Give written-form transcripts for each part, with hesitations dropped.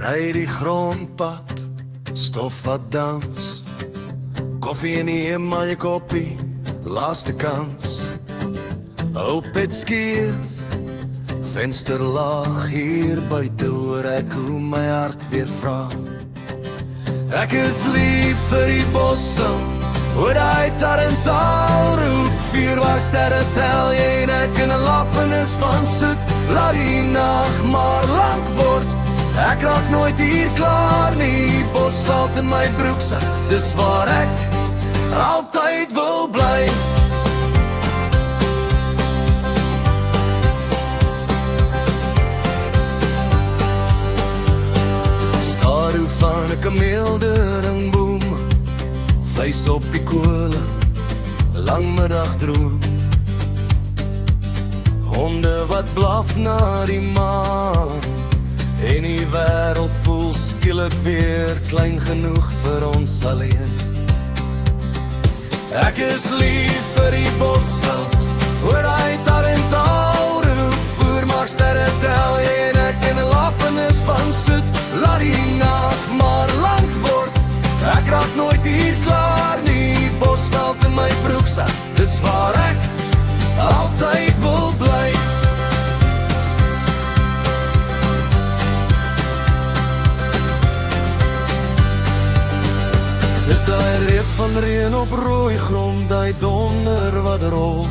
Ry die grondpad, stof wat dans. Koffie in die maar je koppie, laaste kans. Hulp het skeef, vensterlaag hier buite hoor ek hoe my hart weer vraag. Ek is lief vir die bosveld, hoor hy tarantaal roep. Vuurwerksterre tel jy en ek in 'n lafenis van soet. Laat die nag maar lang word, ek raak nooit hier klaar nie. Bosveld in my broeksak, dis waar ek altyd wil bly. Skadu van 'n kameelderingboom, vleis op die kolle, langmiddag droom. Honde wat blaf na die maan, en die wêreld voel skielik weer klein genoeg vir ons alleen. Ek is lief vir die bosveld, hoor hy tarantaal roep. Vuurwerksterre tel jy en ek in 'n lafenis van soet. Laat die nag maar lang word, ek raak nooit hier klaar nie. Bosveld in my broeksak, dis waar ek altyd wil bly. Dis daai reuk van reën op rooi grond, daai donder wat rol,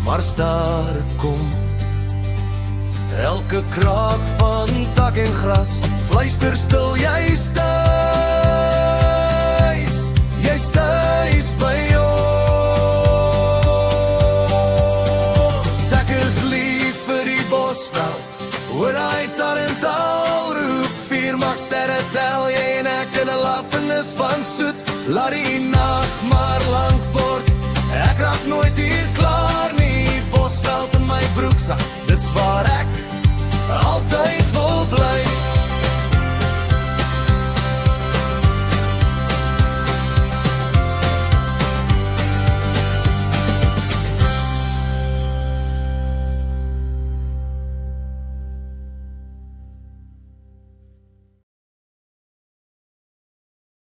maar staar kom. Elke kraak van tak en gras, fluister stil, jy's tuis by ons. Ek is lief vir die bosveld, hoor hy tarantaal roep. Vuurwerksterre tel jy en ek in 'n lafenis van soet. Laat die nag maar lang word, ek raak nooit hier klaar nie. Bosveld in my broeksak, dis waar ek